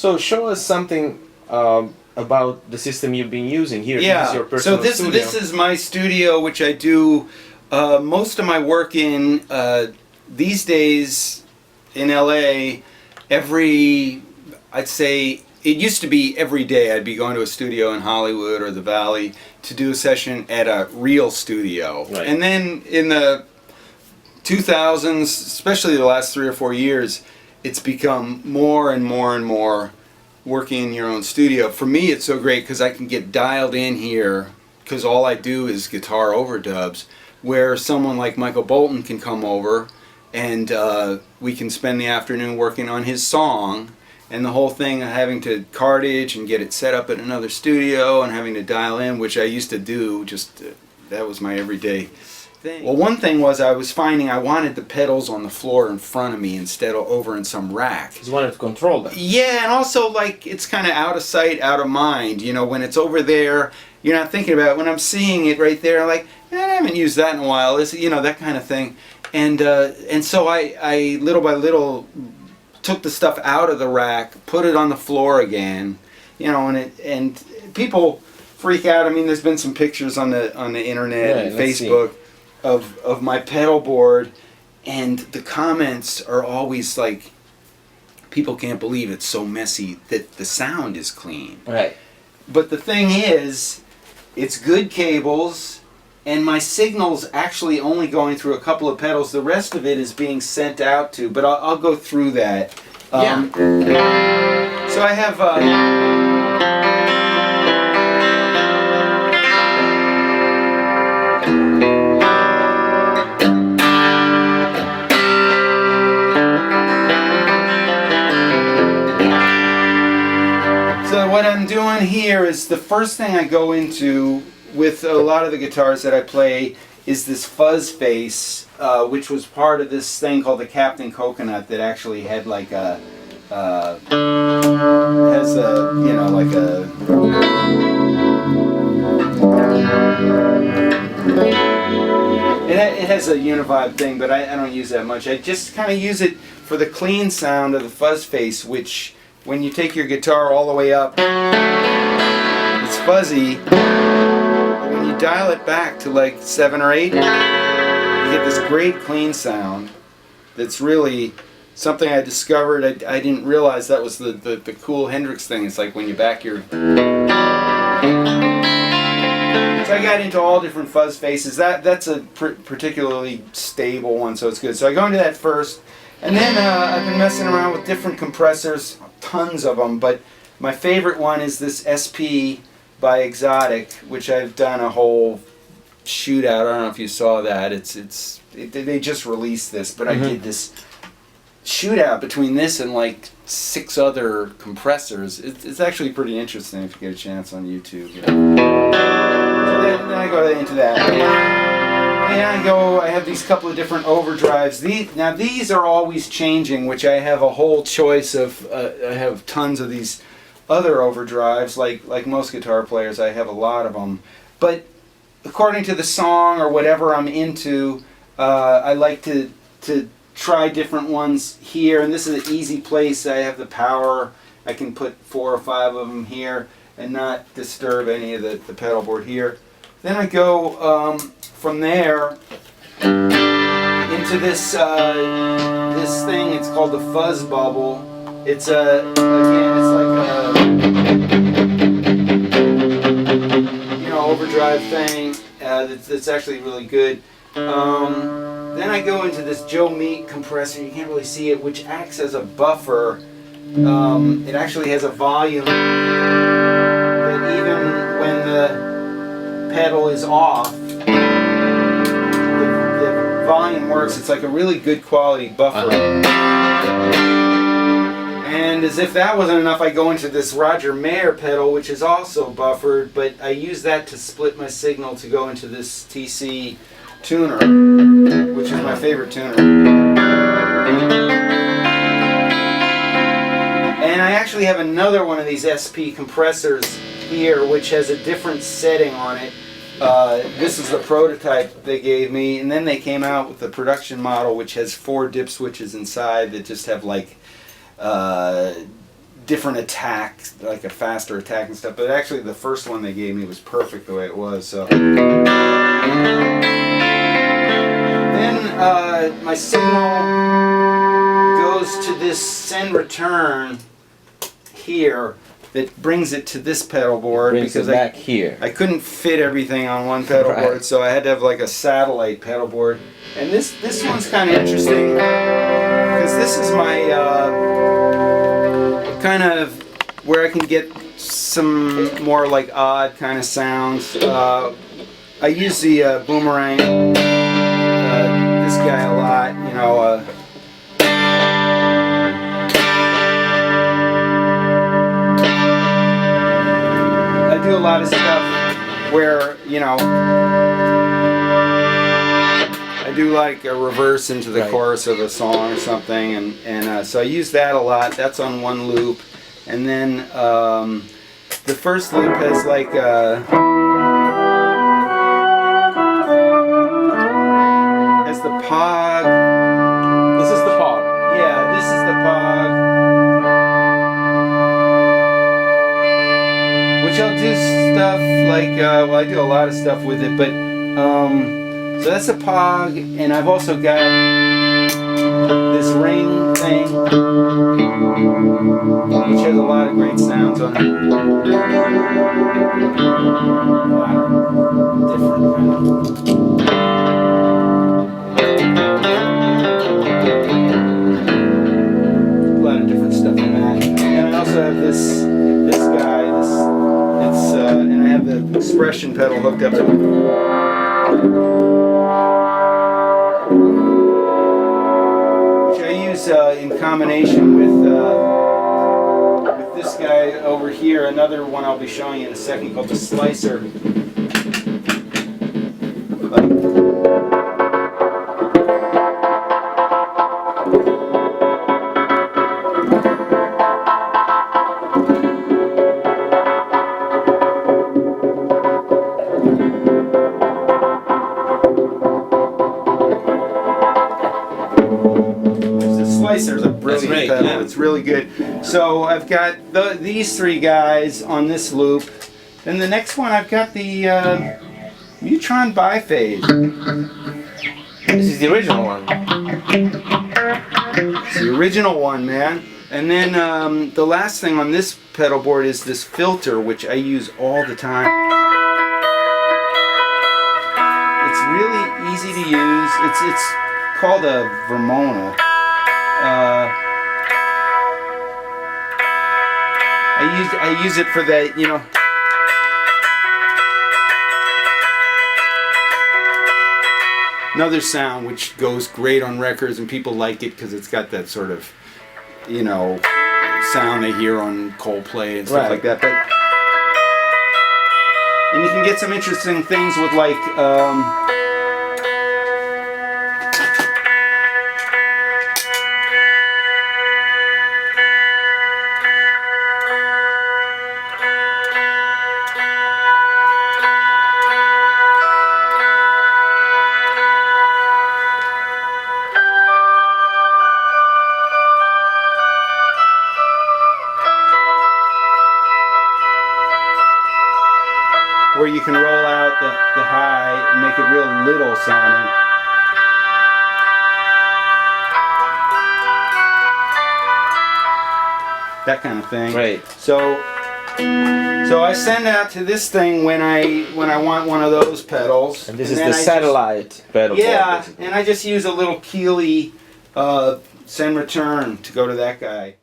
So show us something about the system you've been using here. Yeah. This is your personal studio. This is my studio, which I do most of my work in these days in LA. I'd say it used to be every day I'd be going to a studio in Hollywood or the Valley to do a session at a real studio. Right. And then in the 2000s, especially the last 3 or 4 years, it's become more and more and more working in your own studio. For me, it's so great because I can get dialed in here because all I do is guitar overdubs, where someone like Michael Bolton can come over and we can spend the afternoon working on his song, and the whole thing of having to cartage and get it set up at another studio and having to dial in, which I used to do, just that was my everyday thing. Well, one thing was I was finding I wanted the pedals on the floor in front of me instead of over in some rack. You wanted to control them. Yeah, and also like it's kind of out of sight, out of mind. You know, when it's over there, you're not thinking about it. When I'm seeing it right there, I'm like, I haven't used that in a while. This, you know, that kind of thing. And so I little by little took the stuff out of the rack, put it on the floor again, you know, and people freak out. I mean, there's been some pictures on the internet and Facebook of my pedal board, and the comments are always like, people can't believe it's so messy that the sound is clean. Right. But the thing is, it's good cables, and my signal's actually only going through a couple of pedals. The rest of it is being sent out to, but I'll go through that. Yeah. So I have... So what I'm doing here is the first thing I go into with a lot of the guitars that I play is this fuzz face, which was part of this thing called the Captain Coconut that actually had like a, has a, you know, like a, it has a univibe thing, but I don't use that much. I just kind of use it for the clean sound of the fuzz face, which when you take your guitar all the way up, it's fuzzy. When you dial it back to like 7 or 8, you get this great clean sound that's really something I discovered. I didn't realize that was the cool Hendrix thing. It's like when you back your... So I got into all different fuzz faces. That's a particularly stable one, so it's good. So I go into that first, and then I've been messing around with different compressors, tons of them, but my favorite one is this SP by Exotic, which I've done a whole shootout. I don't know if you saw that. They just released this, but I did this shootout between this and like 6 other compressors. It's actually pretty interesting if you get a chance on YouTube. You know? So then I go into that. And I have these couple of different overdrives. These are always changing, which I have a whole choice of. I have tons of these other overdrives, like most guitar players. I have a lot of them. But according to the song or whatever I'm into, I like to try different ones here. And this is an easy place. I have the power. I can put 4 or 5 of them here and not disturb any of the pedal board here. Then I go from there into this this thing. It's called the fuzz bubble. It's again, it's like a overdrive thing. That's actually really good. Then I go into this Joe Meek compressor. You can't really see it, which acts as a buffer. It actually has a volume that even when the pedal is off, the volume works. It's like a really good quality buffer. And as if that wasn't enough, I go into this Roger Mayer pedal, which is also buffered, but I use that to split my signal to go into this TC tuner, which is my favorite tuner. And I actually have another one of these SP compressors here, which has a different setting on it. This is the prototype they gave me, and then they came out with the production model, which has 4 dip switches inside that just have like different attack, like a faster attack and stuff. But actually, the first one they gave me was perfect the way it was. So then my signal goes to this send return here that brings it to this pedal board because back here. I couldn't fit everything on one pedal board, so I had to have like a satellite pedal board. And this one's kind of interesting because this is my kind of where I can get some more like odd kind of sounds. I use the boomerang, this guy a lot, you know. I do a lot of stuff where, you know, I do like a reverse into the chorus of a song or something, and so I use that a lot. That's on one loop, and then the first loop has like has the pog. This is the pog. Yeah, this is the pog. Which I'll do stuff like, well, I do a lot of stuff with it, but, so that's a pog, and I've also got this ring thing, which has a lot of great sounds on it. A lot of different kind of. A lot of different stuff in that. And I also have this guy, and I have the expression pedal hooked up to it. Which I use in combination with this guy over here, another one I'll be showing you in a second called the slicer. Slicer's a brilliant pedal. Yeah. It's really good. So I've got these three guys on this loop. Then the next one I've got the Neutron biphase. This is the original one. It's the original one, man. And then the last thing on this pedal board is this filter, which I use all the time. It's really easy to use. It's called a Vermona. I use it for that, you know. Another sound which goes great on records, and people like it because it's got that sort of, you know, sound they hear on Coldplay and stuff like that. But and you can get some interesting things with like. Where you can roll out the high and make it real little sounding. That kind of thing. Right. So I send out to this thing when I want one of those pedals. And this is the satellite pedal. Yeah, and I just use a little Keeley send return to go to that guy.